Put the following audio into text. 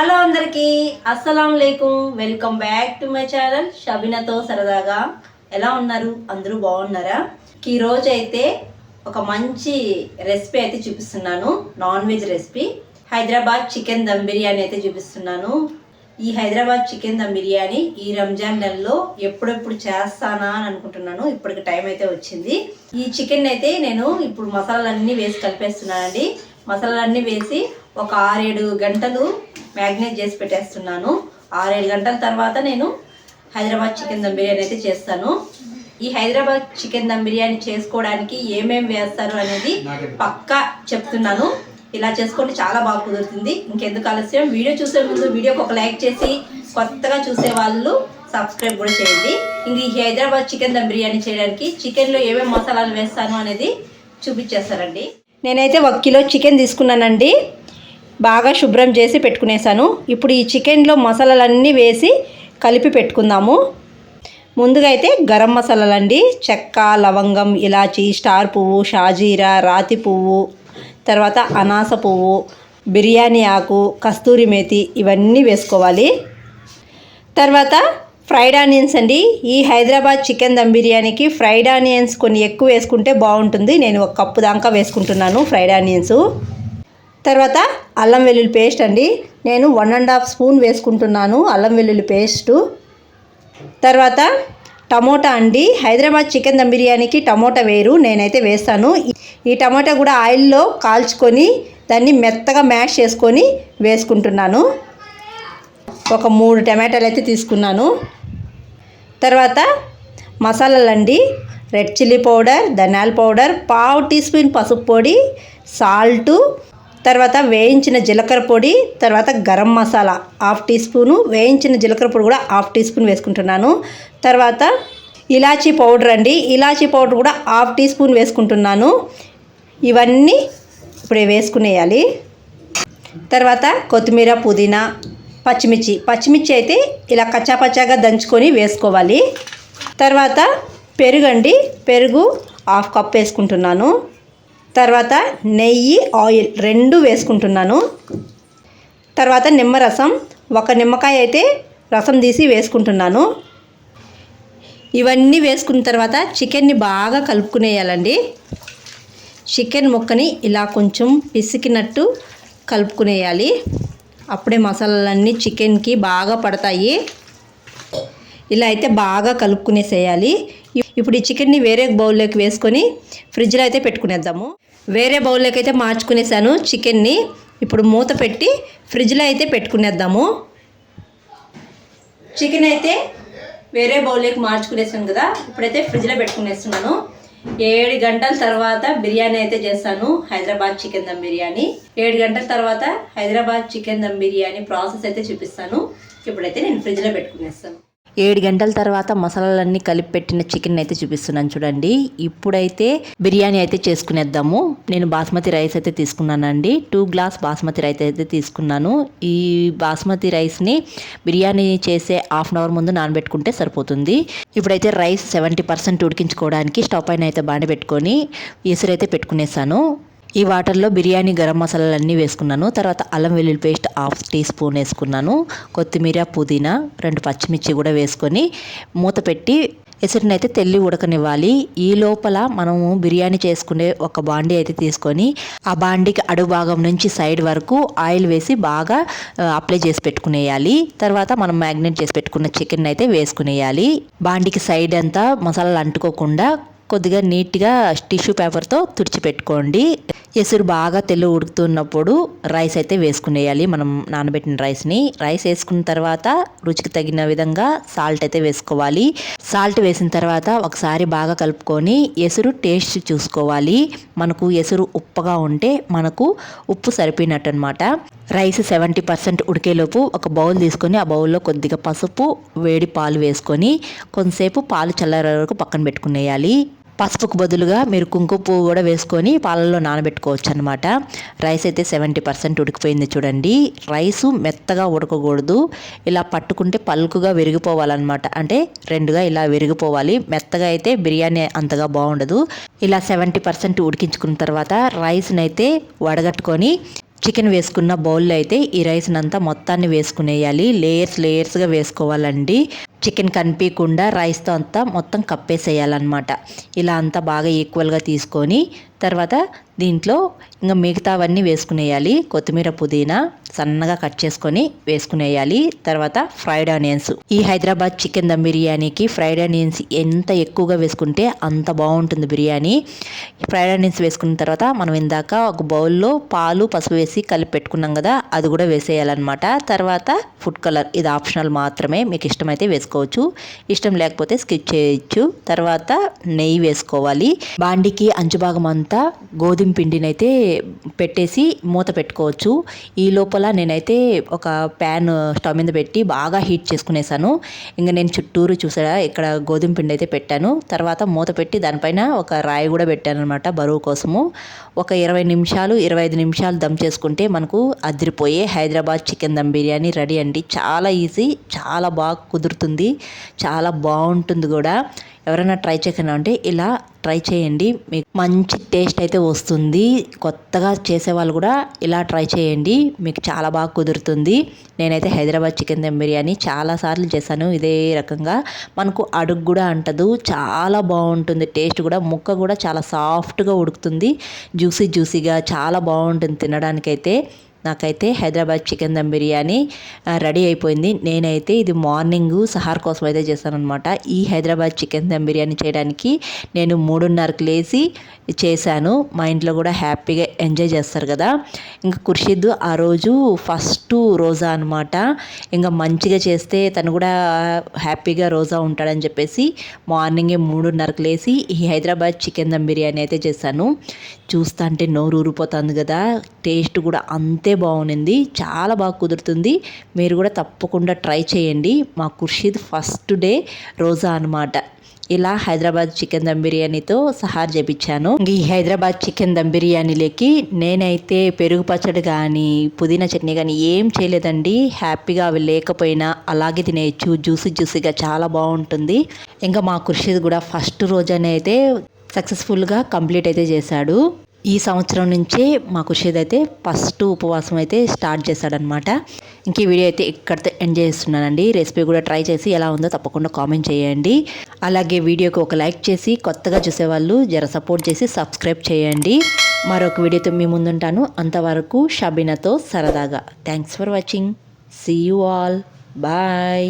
Hello అందరికీ అస్సలాం లేకుం. Welcome back to my channel షబీనాతో సరదాగా. ఎలా ఉన్నారు? అందరూ బాగున్నారా? ఈరోజు అయితే ఒక మంచి రెసిపీ అయితే చూపిస్తున్నాను. Non veg recipe Hyderabad chicken dum biryani అయితే చూపిస్తున్నాను. ఈ హైదరాబాద్ చికెన్ దమ్ బిర్యానీ ఈ రంజాన్ నెలలో ఎప్పుడెప్పుడు చేస్తానా అని అనుకుంటున్నాను. ఇప్పటికి టైం అయితే వచ్చింది. ఈ చికెన్ అయితే నేను ఇప్పుడు మసాలాలన్నీ వేసి కలిపేస్తున్నానండి. మసాలాలన్నీ వేసి ఒక 6-7 గంటలు మ్యాగ్నేట్ చేసి పెట్టేస్తున్నాను. 6-7 గంటల తర్వాత నేను హైదరాబాద్ చికెన్ దమ్ బిర్యానీ అయితే చేస్తాను. ఈ హైదరాబాద్ చికెన్ దమ్ బిర్యానీ చేసుకోవడానికి ఏమేమి వేస్తారు అనేది పక్కా చెప్తున్నాను. ఇలా చేసుకోండి, చాలా బాగా కుదురుతుంది. ఇంకెందుకు ఆలస్యం, వీడియో చూసే ముందు వీడియోకి ఒక లైక్ చేసి కొత్తగా చూసే వాళ్ళు సబ్స్క్రైబ్ కూడా చేయండి. ఇంక ఈ హైదరాబాద్ చికెన్ దమ్ బిర్యానీ చేయడానికి చికెన్లో ఏమేమి మసాలాలు వేస్తాను అనేది చూపించేస్తారండి. నేనైతే 1 కిలో చికెన్ తీసుకున్నానండి. బాగా శుభ్రం చేసి పెట్టుకునేసాను. ఇప్పుడు ఈ చికెన్లో మసాలాలన్నీ వేసి కలిపి పెట్టుకుందాము. ముందుగా అయితే గరం మసాలాలండి. చెక్క, లవంగం, ఇలాచి, స్టార్ పువ్వు, షాజీరా, రాతి పువ్వు, తర్వాత అనాస పువ్వు, బిర్యానీ ఆకు, కస్తూరి మేతి ఇవన్నీ వేసుకోవాలి. తర్వాత ఫ్రైడ్ ఆనియన్స్ అండి. ఈ హైదరాబాద్ చికెన్ దమ్ బిర్యానీకి ఫ్రైడ్ ఆనియన్స్ కొన్ని ఎక్కువ వేసుకుంటే బాగుంటుంది. నేను 1 కప్పు దాకా వేసుకుంటున్నాను ఫ్రైడ్ ఆనియన్స్. తర్వాత అల్లం వెల్లుల్లి పేస్ట్ అండి. నేను 1½ స్పూన్ వేసుకుంటున్నాను అల్లం వెల్లుల్లి పేస్టు. తర్వాత టమోటా అండి. హైదరాబాద్ చికెన్ దమ్ బిర్యానీకి టమోటా వేరు, నేనైతే వేస్తాను. ఈ టమోటా కూడా ఆయిల్లో కాల్చుకొని దాన్ని మెత్తగా మ్యాష్ చేసుకొని వేసుకుంటున్నాను. ఒక 3 టమాటాలు అయితే తీసుకున్నాను. తర్వాత మసాలాలండి. రెడ్ చిల్లీ పౌడర్, ధనియాల పౌడర్, 1/2 టీ స్పూన్ పసుపు పొడి, సాల్టు, తర్వాత వేయించిన జీలకర్ర పొడి, తర్వాత గరం మసాలా 1/2 టీ స్పూను, వేయించిన జీలకర్ర పొడి కూడా 1/2 టీ స్పూన్ వేసుకుంటున్నాను. తర్వాత ఇలాచీ పౌడర్ అండి. ఇలాచీ పౌడర్ కూడా 1/2 టీ స్పూన్ వేసుకుంటున్నాను. ఇవన్నీ ఇప్పుడే వేసుకునేయాలి. తర్వాత కొత్తిమీర, పుదీనా, పచ్చిమిర్చి అయితే ఇలా కచ్చాపచ్చాగా దంచుకొని వేసుకోవాలి. తర్వాత పెరుగు అండి. పెరుగు 1/2 కప్ వేసుకుంటున్నాను. తర్వాత నెయ్యి, ఆయిల్ 2 వేసుకుంటున్నాను. తర్వాత నిమ్మరసం, 1 నిమ్మకాయ అయితే రసం తీసి వేసుకుంటున్నాను. ఇవన్నీ వేసుకున్న తర్వాత చికెన్ని బాగా కలుపుకునేయాలండి. చికెన్ ముక్కని ఇలా కొంచెం పిసికినట్టు కలుపుకునేయాలి. అప్పుడే మసాలాలన్నీ చికెన్కి బాగా పడతాయి. ఇలా అయితే బాగా కలుపుకునేసేయాలి. ఇప్పుడు ఈ చికెన్ని వేరే బౌల్లోకి వేసుకొని ఫ్రిడ్జ్లో అయితే పెట్టుకునేద్దాము. వేరే బౌల్లోకి అయితే మార్చుకునేసాను చికెన్ని. ఇప్పుడు మూత పెట్టి ఫ్రిడ్జ్లో అయితే పెట్టుకునేద్దాము. చికెన్ అయితే వేరే బౌల్లోకి మార్చుకునేసాను కదా, ఇప్పుడైతే ఫ్రిడ్జ్లో పెట్టుకునేస్తున్నాను. 7 గంటల తర్వాత బిర్యానీ అయితే చేస్తాను. హైదరాబాద్ చికెన్ దమ్ బిర్యానీ 7 గంటల తర్వాత హైదరాబాద్ చికెన్ దమ్ బిర్యానీ ప్రాసెస్ అయితే చూపిస్తాను. ఇప్పుడైతే నేను ఫ్రిడ్జ్లో పెట్టుకునేస్తాను. 7 గంటల తర్వాత మసాలాలన్నీ కలిపి పెట్టిన చికెన్ అయితే చూపిస్తున్నాను చూడండి. ఇప్పుడైతే బిర్యానీ అయితే చేసుకునేద్దాము. నేను బాస్మతి రైస్ అయితే తీసుకున్నానండి. 2 గ్లాస్ బాస్మతి రైస్ అయితే తీసుకున్నాను. ఈ బాస్మతి రైస్ని బిర్యానీ చేసే 1/2 అవర్ ముందు నానబెట్టుకుంటే సరిపోతుంది. ఇప్పుడైతే రైస్ 70% ఉడికించుకోవడానికి స్టవ్ పైన అయితే బాండి పెట్టుకొని ఎసురైతే పెట్టుకునేసాను. ఈ వాటర్లో బిర్యానీ గరం మసాలాలన్నీ వేసుకున్నాను. తర్వాత అల్లం వెల్లుల్లి పేస్ట్ 1/2 టీ స్పూన్ వేసుకున్నాను. కొత్తిమీర, పుదీనా, 2 పచ్చిమిర్చి కూడా వేసుకొని మూత పెట్టి ఎసురుని అయితే తెల్లి ఉడకనివ్వాలి. ఈ లోపల మనము బిర్యానీ చేసుకునే ఒక బాండీ అయితే తీసుకొని ఆ బాండీకి అడుగు భాగం నుంచి సైడ్ వరకు ఆయిల్ వేసి బాగా అప్లై చేసి పెట్టుకునేయాలి. తర్వాత మనం మ్యాగ్నేట్ చేసి పెట్టుకున్న చికెన్ అయితే వేసుకునేయాలి. బాండీకి సైడ్ అంతా మసాలాలు అంటుకోకుండా కొద్దిగా నీట్గా టిష్యూ పేపర్తో తుడిచిపెట్టుకోండి. ఎసురు బాగా తెల్లు ఉడుకుతున్నప్పుడు రైస్ అయితే వేసుకునేయాలి. మనం నానబెట్టిన రైస్ వేసుకున్న తర్వాత రుచికి తగిన విధంగా సాల్ట్ అయితే వేసుకోవాలి. సాల్ట్ వేసిన తర్వాత ఒకసారి బాగా కలుపుకొని ఎసురు టేస్ట్ చూసుకోవాలి. మనకు ఎసురు ఉప్పగా ఉంటే మనకు ఉప్పు సరిపోయినట్టు అనమాట. రైస్ 70% ఉడికేలోపు ఒక బౌల్ తీసుకొని ఆ బౌల్లో కొద్దిగా పసుపు, వేడి పాలు వేసుకొని కొంతసేపు పాలు చల్లారే వరకు పక్కన పెట్టుకునేయాలి. పసుపుకు బదులుగా మీరు కుంకుమ పువ్వు కూడా వేసుకొని పాలల్లో నానబెట్టుకోవచ్చు అనమాట. రైస్ అయితే 70% ఉడికిపోయింది చూడండి. రైసు మెత్తగా ఉడకకూడదు, ఇలా పట్టుకుంటే పలుకుగా విరిగిపోవాలన్నమాట. అంటే రెండుగా ఇలా విరిగిపోవాలి. మెత్తగా అయితే బిర్యానీ అంతగా బాగుండదు. ఇలా 70% ఉడికించుకున్న తర్వాత రైస్ని అయితే వడగట్టుకొని చికెన్ వేసుకున్న బౌల్లో అయితే ఈ రైస్ని అంతా మొత్తాన్ని వేసుకునేయాలి. లేయర్స్గా వేసుకోవాలండి. చికెన్ కనిపించకుండా రైస్తో అంతా మొత్తం కప్పేసేయాలన్నమాట. ఇలా అంతా బాగా ఈక్వల్గా తీసుకొని తర్వాత దీంట్లో ఇంకా మిగతావన్నీ వేసుకునేయాలి. కొత్తిమీర, పుదీనా సన్నగా కట్ చేసుకొని వేసుకునేయాలి. తర్వాత ఫ్రైడ్ ఆనియన్స్. ఈ హైదరాబాద్ చికెన్ దమ్ బిర్యానీకి ఫ్రైడ్ ఆనియన్స్ ఎంత ఎక్కువగా వేసుకుంటే అంత బాగుంటుంది బిర్యానీ. ఫ్రైడ్ ఆనియన్స్ వేసుకున్న తర్వాత మనం ఇందాక ఒక బౌల్లో పాలు, పసుపు వేసి కలిపి పెట్టుకున్నాం కదా, అది కూడా వేసేయాలన్నమాట. తర్వాత ఫుడ్ కలర్, ఇది ఆప్షనల్ మాత్రమే, మీకు ఇష్టమైతే వేసుకోవచ్చు, ఇష్టం లేకపోతే స్కిప్ చేయొచ్చు. తర్వాత నెయ్యి వేసుకోవాలి. బాండికి అంచు భాగం అంతా గోధుమ పిండిని అయితే పెట్టేసి మూత పెట్టుకోవచ్చు. ఈ లోపల నేనైతే ఒక ప్యాన్ స్టవ్ మీద పెట్టి బాగా హీట్ చేసుకునేసాను. ఇంకా నేను చుట్టూరు చూసారా ఇక్కడ గోధుమ పిండి అయితే పెట్టాను. తర్వాత మూత పెట్టి దానిపైన ఒక రాయి కూడా పెట్టాను అనమాట బరువు కోసము. ఒక 25 నిమిషాలు దమ్ చేసుకుంటే మనకు అదిరిపోయే హైదరాబాద్ చికెన్ దమ్ బిర్యానీ రెడీ అండి. చాలా ఈజీ, చాలా బాగా కుదురుతుంది, చాలా బాగుంటుంది కూడా. ఎవరైనా ట్రై చేయకుండా ఉంటే ఇలా ట్రై చేయండి, మీకు మంచి టేస్ట్ అయితే వస్తుంది. కొత్తగా చేసేవాళ్ళు కూడా ఇలా ట్రై చేయండి, మీకు చాలా బాగా కుదురుతుంది. నేనైతే హైదరాబాద్ చికెన్ దమ్ బిర్యానీ చాలాసార్లు చేశాను ఇదే రకంగా. మనకు అడుగు కూడా అంటదు, చాలా బాగుంటుంది. టేస్ట్ కూడా, ముక్క కూడా చాలా సాఫ్ట్గా ఉడుకుతుంది, జ్యూసీగా చాలా బాగుంటుంది తినడానికైతే. నాకైతే హైదరాబాద్ చికెన్ దమ్ బిర్యానీ రెడీ అయిపోయింది. నేనైతే ఇది మార్నింగ్ సహార్ కోసం అయితే చేశాను అనమాట. ఈ హైదరాబాద్ చికెన్ దమ్ బిర్యానీ చేయడానికి నేను 3:30కి లేచి చేశాను. మా ఇంట్లో కూడా హ్యాపీగా ఎంజాయ్ చేస్తారు కదా. ఇంకా ఖుర్షిద్ ఆ రోజు ఫస్ట్ రోజా అనమాట. ఇంకా మంచిగా చేస్తే తను కూడా హ్యాపీగా రోజా ఉంటాడని చెప్పేసి మార్నింగే 3:30కి లేచి ఈ హైదరాబాద్ చికెన్ దమ్ బిర్యానీ అయితే చేశాను. చూస్తా అంటే నోరు ఊరిపోతుంది కదా. టేస్ట్ కూడా అంతే బాగుంది, చాలా బాగా కుదురుతుంది. మీరు కూడా తప్పకుండా ట్రై చేయండి. మా ఖుర్షిద్ ఫస్ట్ డే రోజా అనమాట. ఇలా హైదరాబాద్ చికెన్ దమ్ బిర్యానీతో సహార్ చేపించాను. ఈ హైదరాబాద్ చికెన్ దమ్ బిర్యానీలోకి నేనైతే పెరుగు పచ్చడి కానీ పుదీనా చట్నీ కానీ ఏం చేయలేదండి. హ్యాపీగా అవి లేకపోయినా అలాగే తినేయచ్చు, జ్యూసీగా చాలా బాగుంటుంది. ఇంకా మా ఖుర్షిద్ కూడా ఫస్ట్ రోజనే అయితే సక్సెస్ఫుల్గా కంప్లీట్ అయితే చేశాడు. ఈ సంవత్సరం నుంచే మా ఖుర్షిద్ అయితే ఫస్ట్ ఉపవాసం అయితే స్టార్ట్ చేశాడనమాట. ఇంక ఈ వీడియో అయితే ఇక్కడితో ఎంజాయ్ చేస్తున్నానండి. రెసిపీ కూడా ట్రై చేసి ఎలా ఉందో తప్పకుండా కామెంట్ చేయండి. అలాగే వీడియోకి ఒక లైక్ చేసి కొత్తగా చూసేవాళ్ళు జర సపోర్ట్ చేసి సబ్స్క్రైబ్ చేయండి. మరొక వీడియోతో మీ ముందుంటాను. అంతవరకు షబీనాతో సరదాగా. Thanks for watching. See you all. Bye.